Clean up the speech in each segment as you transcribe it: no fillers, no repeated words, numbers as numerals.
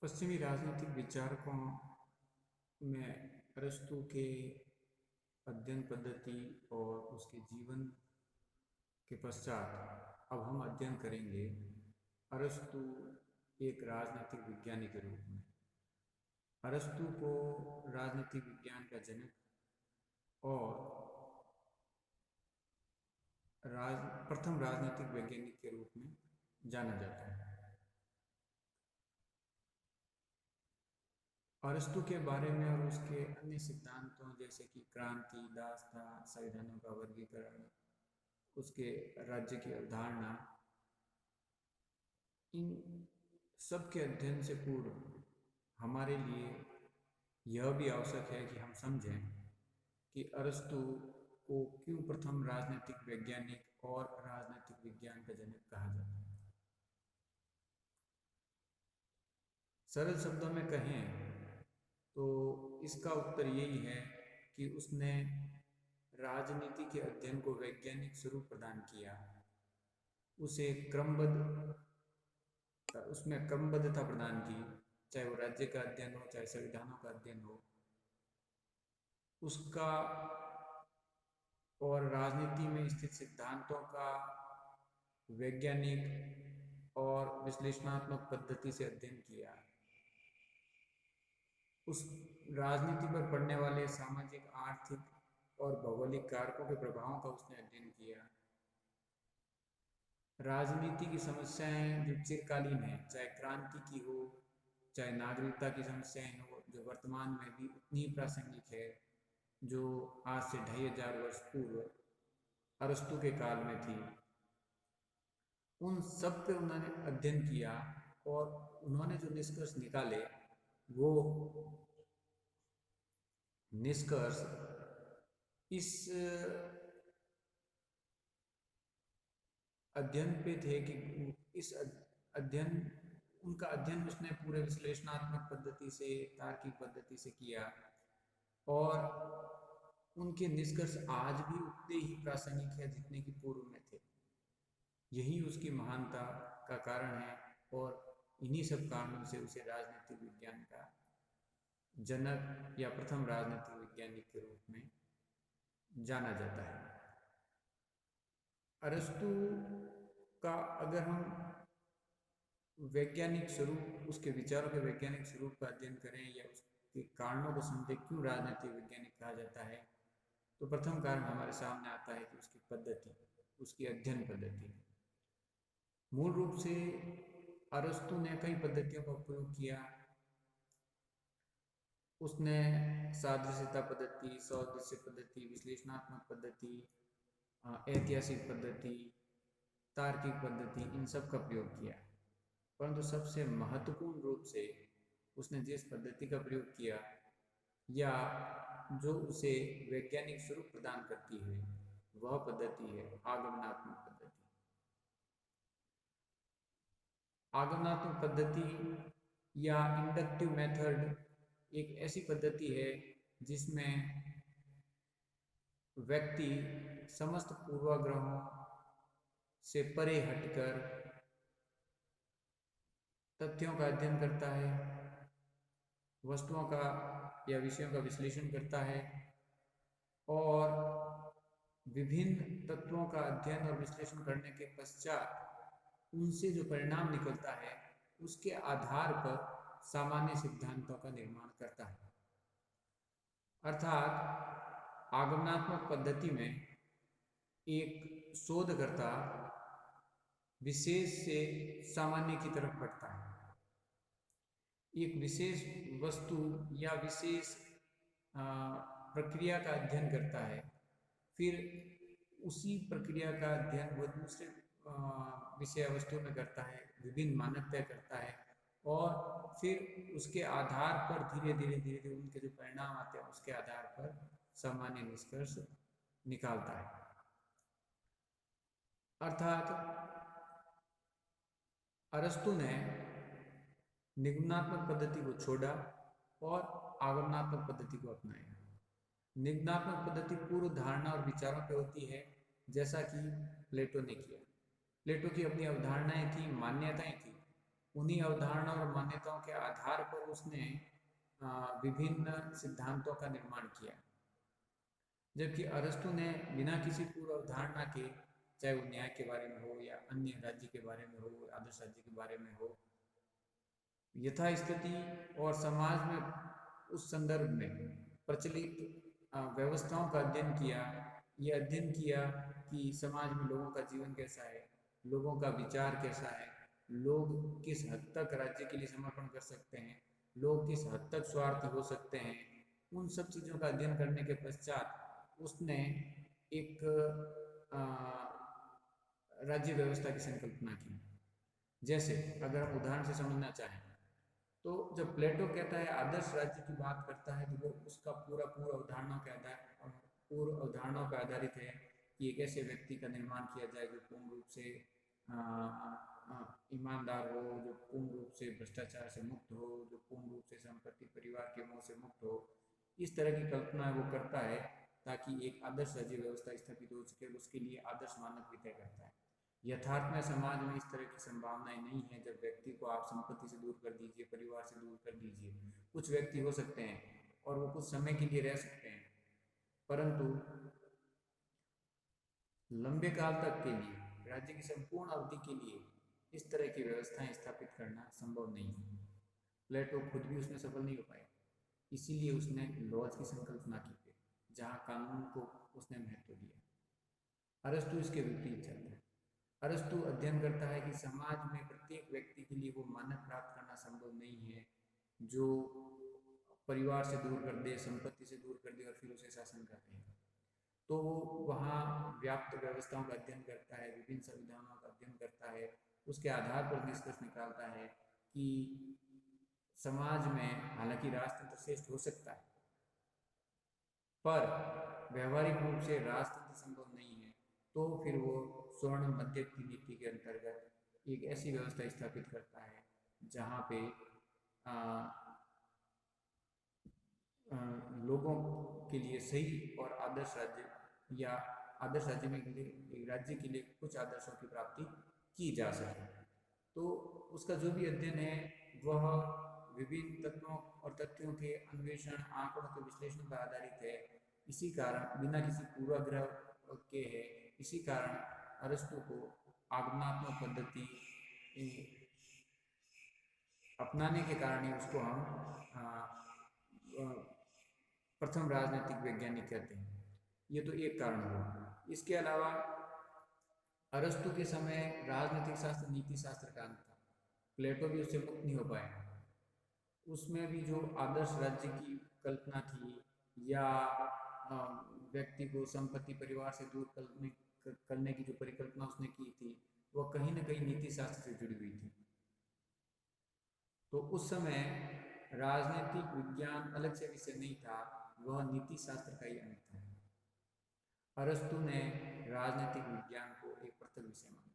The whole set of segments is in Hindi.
पश्चिमी राजनीतिक विचारकों में अरस्तु के अध्ययन पद्धति और उसके जीवन के पश्चात अब हम अध्ययन करेंगे अरस्तु एक राजनीतिक विज्ञानी के रूप में। अरस्तु को राजनीतिक विज्ञान का जनक और प्रथम राजनीतिक वैज्ञानिक के रूप में जाना जाता है। अरस्तु के बारे में और उसके अन्य सिद्धांतों जैसे कि क्रांति, दासता, संविधानों का वर्गीकरण, उसके राज्य की अवधारणा, इन सब के अध्ययन से पूर्व हमारे लिए यह भी आवश्यक है कि हम समझें कि अरस्तु को क्यों प्रथम राजनीतिक वैज्ञानिक और राजनीतिक विज्ञान का जनक कहा जाता है। सरल शब्दों में कहें तो इसका उत्तर यही है कि उसने राजनीति के अध्ययन को वैज्ञानिक स्वरूप प्रदान किया, उसे उसमें क्रमबद्धता प्रदान की, चाहे वो राज्य का अध्ययन हो, चाहे संविधानों का अध्ययन हो, उसका और राजनीति में स्थित सिद्धांतों का वैज्ञानिक और विश्लेषणात्मक पद्धति से अध्ययन किया। उस राजनीति पर पड़ने वाले सामाजिक, आर्थिक और भौगोलिक कारकों के प्रभावों का उसने अध्ययन किया। राजनीति की समस्याएं जो चिरकालीन है, चाहे क्रांति की हो, चाहे नागरिकता की समस्याएं हो, जो वर्तमान में भी उतनी ही प्रासंगिक है जो आज से 2500 वर्ष पूर्व अरस्तु के काल में थी, उन सब पे उन्होंने अध्ययन किया और उन्होंने जो निष्कर्ष निकाले वो निष्कर्ष इस अध्ययन पे थे कि इस उनका अध्ययन उसने पूरे विश्लेषणात्मक पद्धति से, तार्किक पद्धति से किया और उनके निष्कर्ष आज भी उतने ही प्रासंगिक है जितने कि पूर्व में थे। यही उसकी महानता का कारण है और इन्हीं सब कारणों से उसे राजनीतिक विज्ञान का जनक या प्रथम राजनीतिक वैज्ञानिक के रूप में जाना जाता है। अरस्तु का अगर हम वैज्ञानिक स्वरूप, उसके विचारों के वैज्ञानिक स्वरूप का अध्ययन करें या उसके कारणों को समझें क्यों राजनीतिक वैज्ञानिक कहा जाता है, तो प्रथम कारण हमारे सामने आता है कि उसकी पद्धति, उसकी अध्ययन पद्धति। मूल रूप से अरस्तु ने कई पद्धतियों का उपयोग किया। उसने सादृश्यता पद्धति, सौदृश्य पद्धति, विश्लेषणात्मक पद्धति, ऐतिहासिक पद्धति, तार्किक पद्धति, इन सब का प्रयोग किया। परंतु सबसे महत्वपूर्ण रूप से उसने जिस पद्धति का प्रयोग किया या जो उसे वैज्ञानिक स्वरूप प्रदान करती है वह पद्धति है आगमनात्मक पद्धति। आगमनात्मक पद्धति या इंडक्टिव मेथड एक ऐसी पद्धति है जिसमें व्यक्ति समस्त पूर्वाग्रहों से परे हटकर तथ्यों का अध्ययन करता है, वस्तुओं का या विषयों का विश्लेषण करता है और विभिन्न तत्वों का अध्ययन और विश्लेषण करने के पश्चात उनसे जो परिणाम निकलता है उसके आधार पर सामान्य सिद्धांतों का निर्माण करता है। अर्थात आगमनात्मक पद्धति में एक शोधकर्ता विशेष से सामान्य की तरफ बढ़ता है, एक विशेष वस्तु या विशेष प्रक्रिया का अध्ययन करता है, फिर उसी प्रक्रिया का अध्ययन वह दूसरे विषय वस्तु में करता है, विभिन्न मानक तय करता है और फिर उसके आधार पर धीरे धीरे उनके जो परिणाम आते हैं उसके आधार पर सामान्य निष्कर्ष निकालता है। अर्थात अरस्तु ने निगमनात्मक पद्धति को छोड़ा और आगमनात्मक पद्धति को अपनाया। निगमनात्मक पद्धति पूर्व धारणा और विचारों पर होती है, जैसा कि प्लेटो ने किया। प्लेटो की अपनी अवधारणाएं थी, मान्यताएं थी, उन्हीं अवधारणा और मान्यताओं के आधार पर उसने विभिन्न सिद्धांतों का निर्माण किया। जबकि अरस्तु ने बिना किसी पूर्व अवधारणा के, चाहे वो न्याय के बारे में हो या अन्य राज्य के बारे में हो, आदर्श राज्य के बारे में हो, यथास्थिति और समाज में उस संदर्भ में प्रचलित व्यवस्थाओं का अध्ययन किया। ये अध्ययन किया कि समाज में लोगों का जीवन कैसा है, लोगों का विचार कैसा है, लोग किस हद तक राज्य के लिए समर्पण कर सकते हैं, लोग किस हद तक स्वार्थी हो सकते हैं। उन सब चीज़ों का अध्ययन करने के पश्चात उसने एक राज्य व्यवस्था की संकल्पना की। जैसे अगर हम उदाहरण से समझना चाहें तो जब प्लेटो कहता है आदर्श राज्य की बात करता है, तो वो उसका पूरा पूर्व अवधारणाओं पर आधारित है कि एक ऐसे व्यक्ति का निर्माण किया जाए जो पूर्ण रूप से ईमानदार हो, जो पूर्ण रूप से भ्रष्टाचार से मुक्त हो, जो पूर्ण रूप से संपत्ति परिवार के मोह से मुक्त हो। इस तरह की कल्पना वो करता है ताकि एक आदर्श राज्य व्यवस्था स्थापित हो सके। उसके लिए आदर्श मानक भी तय करता है। यथार्थ में समाज में इस तरह की संभावनाएं नहीं है। जब व्यक्ति को आप संपत्ति से दूर कर दीजिए, परिवार से दूर कर दीजिए, कुछ व्यक्ति हो सकते हैं और वो कुछ समय के लिए रह सकते हैं, परंतु लंबे काल तक के लिए, राज्य की संपूर्ण अवधि के लिए इस तरह की व्यवस्थाएं स्थापित करना संभव नहीं है। प्लेटो खुद भी उसमें सफल नहीं हो पाया, इसीलिए उसने लॉज की संकल्पना की थी, जहाँ कानून को उसने महत्व दिया। अरस्तु इसके विपरीत चलता है। अरस्तु अध्ययन करता है कि समाज में प्रत्येक व्यक्ति के लिए वो मानक प्राप्त करना संभव नहीं है जो परिवार से दूर कर दे, संपत्ति से दूर कर दे और फिर उसे शासन कर दे। तो वो वहाँ व्याप्त व्यवस्थाओं का अध्ययन करता है, विभिन्न संविधानों का अध्ययन करता है, उसके आधार पर निष्कर्ष निकालता है कि समाज में हालांकि राजतंत्र श्रेष्ठ हो सकता है, पर व्यवहारिक रूप से राजतंत्र संभव नहीं है। तो फिर वो स्वर्ण मध्यम की नीति के अंतर्गत एक ऐसी व्यवस्था स्थापित करता है जहाँ पे लोगों के लिए सही और आदर्श राज्य, या आदर्श राज्य में एक राज्य के लिए कुछ आदर्शों की प्राप्ति की जा सके। तो उसका जो भी अध्ययन है वह विभिन्न तत्वों और तथ्यों के अन्वेषण, आंकड़ों के विश्लेषण पर आधारित है। इसी कारण बिना किसी पूर्वाग्रह के है। इसी कारण अरस्तु को आगमनात्मक पद्धति अपनाने के कारण ही उसको हम प्रथम राजनीतिक वैज्ञानिक कहते हैं। ये तो एक कारण हुआ। इसके अलावा अरस्तु के समय राजनीतिक शास्त्र नीति शास्त्र का अंत था। प्लेटो भी उससे मुक्त नहीं हो पाया। उसमें भी जो आदर्श राज्य की कल्पना थी या व्यक्ति को संपत्ति परिवार से दूर करने की जो परिकल्पना उसने की थी, वह कहीं ना कहीं नीति शास्त्र से जुड़ी हुई थी। तो उस समय राजनीतिक विज्ञान अलग से विषय नहीं था, वह नीति शास्त्र का ही अंग था। अरस्तु ने राजनीतिक विज्ञान को एक पृथक विषय माना।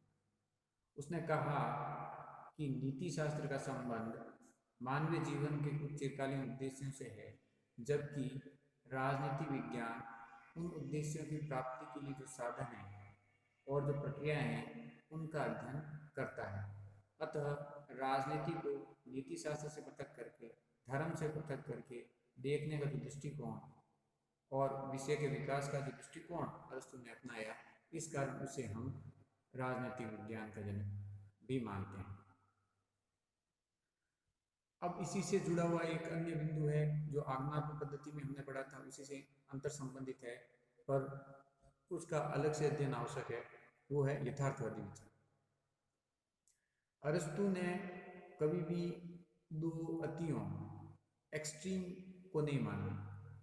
उसने कहा कि नीति शास्त्र का संबंध मानवीय जीवन के कुछ चिरकालीन उद्देश्यों से है, जबकि राजनीतिक विज्ञान उन उद्देश्यों की प्राप्ति के लिए जो साधन हैं और जो प्रक्रियाएं हैं उनका अध्ययन करता है। अतः राजनीति को नीति शास्त्र से पृथक करके, धर्म से पृथक करके देखने का जो दृष्टिकोण और विषय के विकास का जो दृष्टिकोण अरस्तु ने अपनाया, इस कारण उसे हम राजनीतिक विज्ञान का जनक भी मानते हैं। अब इसी से जुड़ा हुआ एक अन्य बिंदु है जो आगमनात्मक पद्धति में हमने पढ़ा था, उसी से अंतर संबंधित है, पर उसका अलग से अध्ययन आवश्यक है। वो है यथार्थवादी विचार। अरस्तु ने कभी भी दो अतियों, एक्सट्रीम को नहीं माना।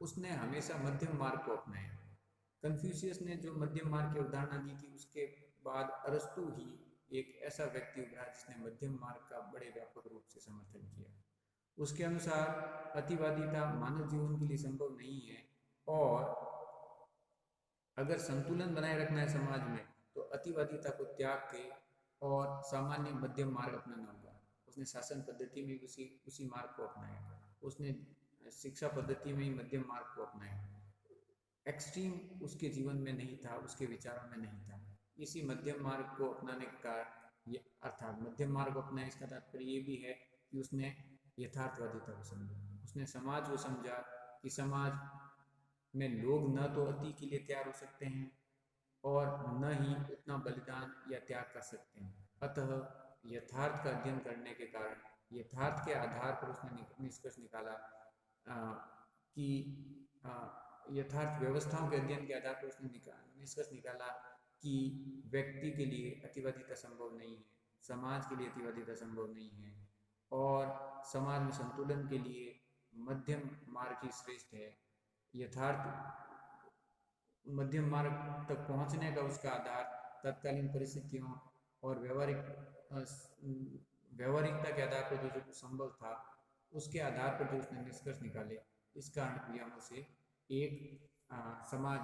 उसने हमेशा मध्यम मार्ग को अपनाया। कन्फ्यूशियस ने जो मध्यम मार्ग की अवधारणा दी थी, उसके बाद अरस्तु ही एक ऐसा व्यक्ति उभरा जिसने मध्यम मार्ग का बड़े व्यापक रूप से समर्थन किया। उसके अनुसार अतिवादिता मानव जीवन के लिए संभव नहीं है, और अगर संतुलन बनाए रखना है समाज में तो अतिवादिता को त्याग के और सामान्य मध्यम मार्ग अपनाना होगा। उसने शासन पद्धति में उसी मार्ग को अपनाया। उसने शिक्षा पद्धति में ही मध्यम मार्ग को अपनाया। एक्सट्रीम उसके जीवन में नहीं था, उसके विचारों में नहीं था। इसी मध्यम मार्ग को अपनाने का ये अर्थात मध्यम मार्ग अपना, इसका तात्पर्य ये भी है कि उसने यथार्थवादिता को समझा, उसने समाज को समझा कि समाज में लोग न तो अति के लिए तैयार हो सकते हैं और न ही उतना बलिदान या त्याग कर सकते हैं। अतः यथार्थ का अध्ययन करने के कारण, यथार्थ के आधार पर उसने निष्कर्ष निकाला कि यथार्थ व्यवस्थाओं के अध्ययन के आधार पर उसने निष्कर्ष निकाला कि व्यक्ति के लिए अतिवादिता संभव नहीं है, समाज के लिए अतिवादिता संभव नहीं है, और समाज में संतुलन के लिए मध्यम मार्ग ही श्रेष्ठ है। यथार्थ मध्यम मार्ग तक पहुंचने का उसका आधार तत्कालीन परिस्थितियों और व्यवहारिकता के आधार पर जो संभव था, उसके आधार पर जो उसने निष्कर्ष निकाले, इस कारण भी हम उसे एक समाज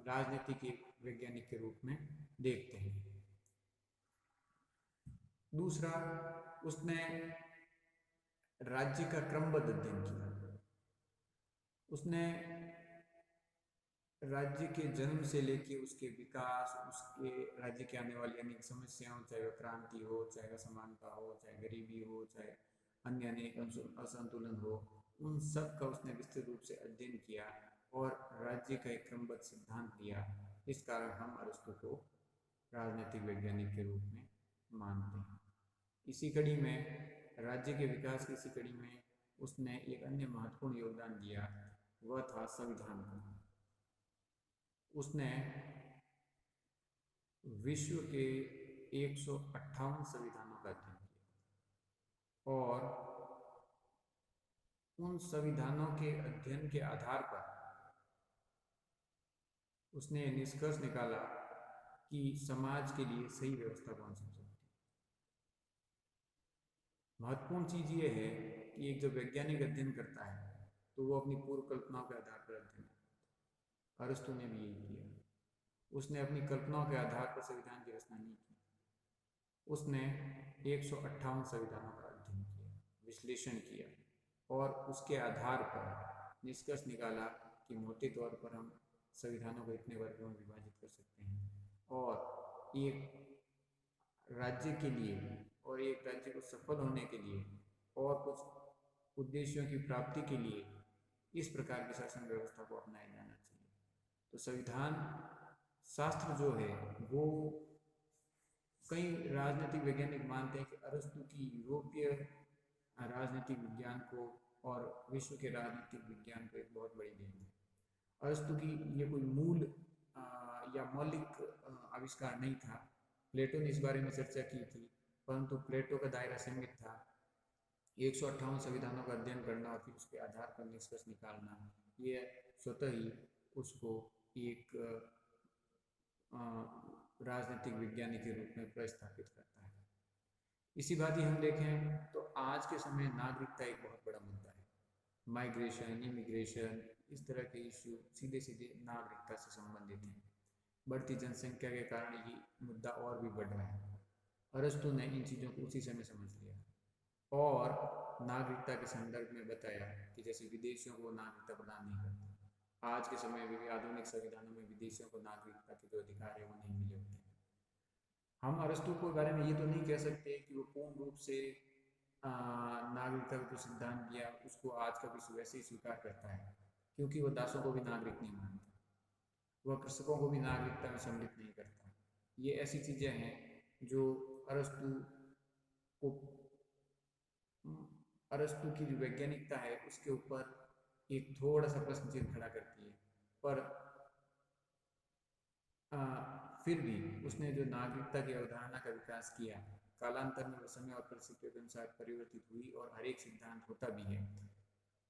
राजनीति के वैज्ञानिक के रूप में देखते हैं। दूसरा, उसने राज्य का क्रमबद्ध अध्ययन किया। उसने राज्य के जन्म से लेकर उसके विकास, उसके राज्य के आने वाली अनेक समस्याओं, चाहे वह क्रांति हो, चाहे असमानता हो, चाहे गरीबी हो, चाहे अन्य अनेक असंतुलन हो, उन सब का उसने विस्तृत रूप से अध्ययन किया और राज्य का एक क्रमबद्ध सिद्धांत दिया। इस कारण हम अरस्तु को राजनीतिक वैज्ञानिक के रूप में मानते हैं। इसी कड़ी में, राज्य के विकास की इसी कड़ी में उसने एक अन्य महत्वपूर्ण योगदान दिया, वह था संविधान का। उसने विश्व के 158 संविधानों का अध्ययन किया और उन संविधानों के अध्ययन के आधार पर उसने निष्कर्ष निकाला कि समाज के लिए सही व्यवस्था कौन सी हो सकती है। महत्वपूर्ण चीज ये है कि एक जो वैज्ञानिक अध्ययन करता है तो वो अपनी पूर्व कल्पनाओं के आधार पर अध्ययन करता है। अरस्तु ने भी यही किया। उसने अपनी कल्पनाओं के आधार पर संविधान की रचना नहीं की। उसने 158 संविधानों का अध्ययन किया, विश्लेषण किया और उसके आधार पर निष्कर्ष निकाला कि मोटे तौर पर हम संविधानों को इतने वर्गों में विभाजित कर सकते हैं और एक राज्य के लिए और एक राज्य को सफल होने के लिए और कुछ उद्देश्यों की प्राप्ति के लिए इस प्रकार की शासन व्यवस्था को अपनाया जाना चाहिए। तो संविधान शास्त्र जो है वो कई राजनीतिक वैज्ञानिक मानते हैं कि अरस्तु की यूरोपीय राजनीतिक विज्ञान को और विश्व के राजनीतिक विज्ञान को एक बहुत बड़ी देन है। अरस्तु की ये कोई मूल या मौलिक आविष्कार नहीं था। प्लेटो ने इस बारे में चर्चा की थी, परंतु प्लेटो का दायरा सीमित था। 158 संविधानों का अध्ययन करना और फिर उसके आधार पर निष्कर्ष निकालना, ये स्वतः ही उसको एक राजनीतिक विज्ञानी के रूप में प्रस्थापित करता है। इसी बात ही हम देखें तो आज के समय नागरिकता एक बहुत बड़ा मुद्दा है। माइग्रेशन, इमिग्रेशन, इस तरह के इश्यू सीधे सीधे नागरिकता से संबंधित हैं। बढ़ती जनसंख्या के कारण ये मुद्दा और भी बढ़ रहा है। अरस्तु ने इन चीज़ों को उसी समय समझ लिया और नागरिकता के संदर्भ में बताया कि जैसे विदेशियों को नागरिकता प्रदान नहीं करते, आज के समय में भी आधुनिक संविधानों में विदेशियों को नागरिकता के जो अधिकार है वो नहीं मिले होते हैं। हम अरस्तु के बारे में ये तो नहीं कह सकते कि वो पूर्ण रूप से नागरिकता का जो सिद्धांत दिया उसको आज का विश्व वैसे ही स्वीकार करता है, क्योंकि वह दासों को भी नागरिक नहीं मानता, वह कृषकों को भी नागरिकता में सम्मिलित नहीं करता। ये ऐसी चीज़ें हैं जो अरस्तु की जो वैज्ञानिकता है उसके ऊपर एक थोड़ा सा प्रश्न चिन्ह खड़ा करती है। पर फिर भी उसने जो नागरिकता की अवधारणा का विकास किया, कालांतर में समय और परिस्थितियों के अनुसार परिवर्तित हुई और हर एक सिद्धांत होता भी है,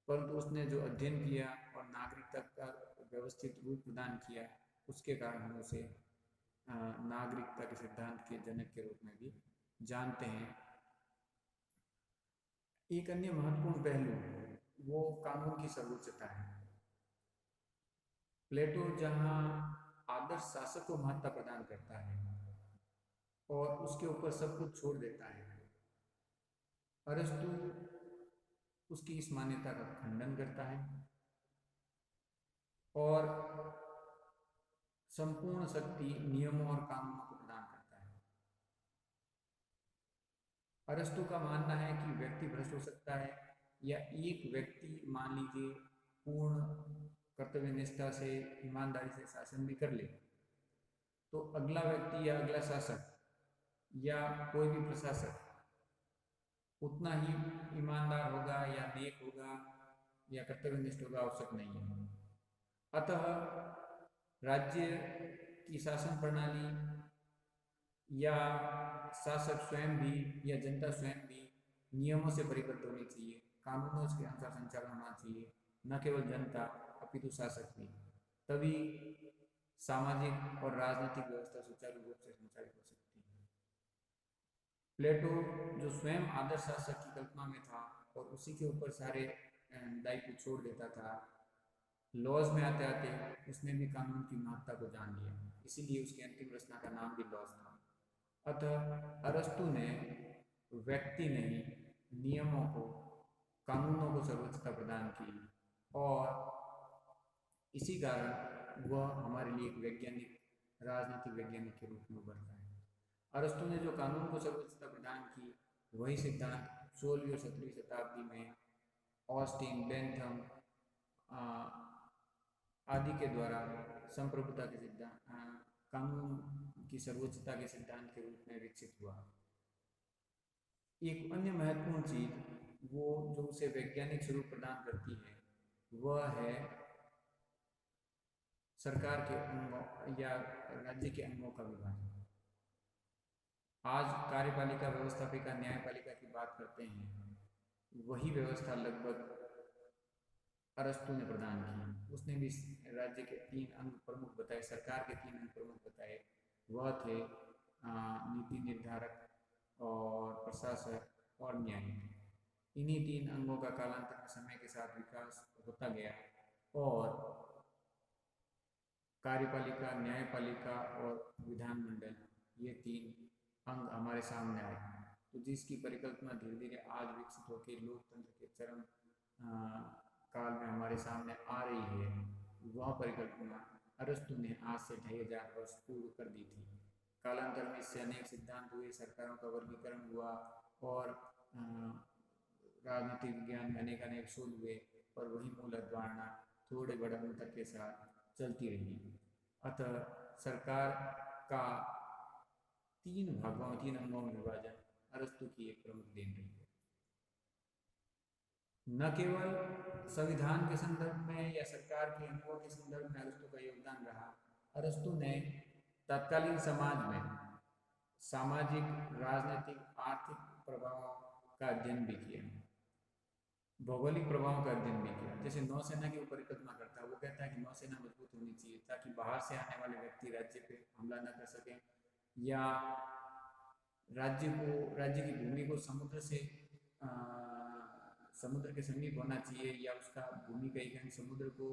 परंतु उसने जो अध्ययन किया और नागरिकता का व्यवस्थित रूप प्रदान किया, उसके कारण हम उसे नागरिकता के सिद्धांत के जनक के रूप में भी जानते हैं। एक अन्य महत्वपूर्ण पहलू वो कानून की सर्वोच्चता है। प्लेटो जहाँ आदर्श शासक को महत्ता प्रदान करता है और उसके ऊपर सब कुछ छोड़ देता है, अरस्तु उसकी इस मान्यता का खंडन करता है और संपूर्ण शक्ति नियमों और कानूनों को प्रदान करता है। अरस्तु का मानना है कि व्यक्ति भ्रष्ट हो सकता है, या एक व्यक्ति मान लीजिए पूर्ण कर्तव्य निष्ठा से, ईमानदारी से शासन भी कर ले, तो अगला व्यक्ति या अगला शासक या कोई भी प्रशासक उतना ही ईमानदार होगा या नेक होगा या कर्तव्यनिष्ठ होगा आवश्यक नहीं है। अतः राज्य की शासन प्रणाली या शासक स्वयं भी या जनता स्वयं भी नियमों से परिबद्ध होनी चाहिए, कानूनों के अनुसार संचालन होना चाहिए, न केवल जनता अपितु शासक भी। तभी सामाजिक और राजनीतिक व्यवस्था सुचारू रूप से संचालित हो सकती है। प्लेटो जो स्वयं आदर्श शासक की कल्पना में था और उसी के ऊपर सारे दायित्व छोड़ देता था, लॉज में आते आते उसने भी कानून की महत्ता को जान लिया, इसीलिए उसकी अंतिम रचना का नाम भी लॉज था। अतः अरस्तु ने व्यक्ति नहीं, नियमों को, कानूनों को सर्वोच्चता प्रदान की, और इसी कारण वह हमारे लिए एक वैज्ञानिक, राजनीतिक वैज्ञानिक के रूप में उभरता है। अरस्तु ने जो कानून को सर्वोच्चता प्रदान की, वही सिद्धांत 16वीं और 17वीं शताब्दी में ऑस्टिन, बेंथम आदि के द्वारा संप्रभुता के सिद्धांत, कानून की सर्वोच्चता के सिद्धांत के रूप में विकसित हुआ। एक अन्य महत्वपूर्ण चीज वो जो उसे वैज्ञानिक स्वरूप प्रदान करती है, वह है सरकार के अंगों या राज्य के अंगों का विभाजन। आज कार्यपालिका, व्यवस्थापिका, न्यायपालिका की बात करते हैं, वही व्यवस्था लगभग अरस्तु ने प्रदान की। उसने भी राज्य के 3 अंग प्रमुख बताए, सरकार के 3 अंग प्रमुख बताए, वह थे नीति निर्धारक और प्रशासक और न्यायिक। इन्हीं 3 अंगों का कालांतर में समय के साथ विकास होता गया और कार्यपालिका, न्यायपालिका और विधानमंडल, ये 3 अंग हमारे सामने आए। तो जिसकी परिकल्पना धीरे धीरे आज विकसित होकर लोकतंत्र के चरम काल में हमारे सामने आ रही है, वह परिकल्पना अरस्तु ने आज से 2500 वर्ष पूर्व कर दी थी। कालांतर में इससे अनेक सिद्धांत हुए, सरकारों का वर्गीकरण हुआ और राजनीतिक विज्ञान में अनेक शोध हुए, और वही मूल अवधारणा थोड़े बड़े अंतर के साथ चलती रही। अतः सरकार का 3 भागों, 3 अंगों में विभाजन अरस्तु की एक प्रमुख देन रही है। न केवल संविधान के संदर्भ में या सरकार के अंगों के संदर्भ में अरस्तु का योगदान रहा, अरस्तु ने तत्कालीन समाज में सामाजिक, राजनीतिक, आर्थिक प्रभावों का अध्ययन भी किया, भौगोलिक प्रभावों का अध्ययन भी किया। जैसे नौसेना की परिकल्पना करता है, वो कहता है कि नौसेना मजबूत होनी चाहिए ताकि बाहर से आने वाले व्यक्ति राज्य पे हमला न कर सकें, या राज्य की भूमि को समुद्र के समीप होना चाहिए, या उसका भूमि का एक अंग समुद्र को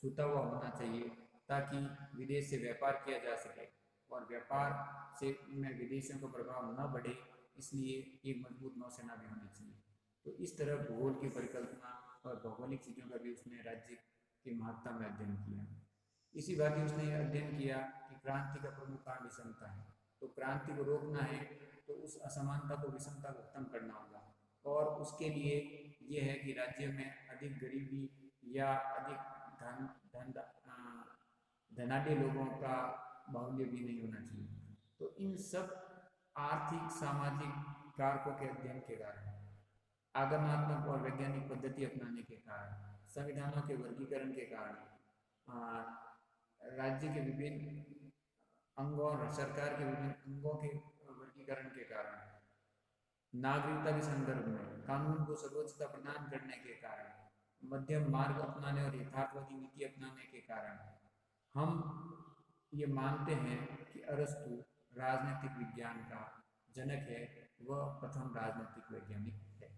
छूता हुआ होना चाहिए ताकि विदेश से व्यापार किया जा सके, और व्यापार से में विदेशियों का प्रभाव न बढ़े, इसलिए एक मजबूत नौसेना भी होनी चाहिए। तो इस तरह भूगोल की परिकल्पना और भौगोलिक चीज़ों का भी उसने राज्य की महत्ता में अध्ययन किया। इसी बात ही उसने अध्ययन किया कि क्रांति का प्रमुख कारण विषमता है, तो क्रांति को रोकना है तो उस असमानता को, विषमता को खत्म करना होगा, और उसके लिए ये है कि राज्य में अधिक गरीबी या अधिक धनाढ़ लोगों का बाहुल्य भी नहीं होना चाहिए। तो इन सब आर्थिक, सामाजिक कारकों के अध्ययन के कारण, आगमनात्मक और वैज्ञानिक पद्धति अपनाने के कारण, संविधानों के वर्गीकरण के कारण, राज्य के विभिन्न अंगों और सरकार के विभिन्न अंगों के वर्गीकरण के कारण, नागरिकता के संदर्भ में कानून को सर्वोच्चता प्रदान करने के कारण, मध्यम मार्ग अपनाने और यथार्थवादी नीति अपनाने के कारण, हम ये मानते हैं कि अरस्तु राजनीतिक विज्ञान का जनक है, वह प्रथम राजनीतिक वैज्ञानिक है।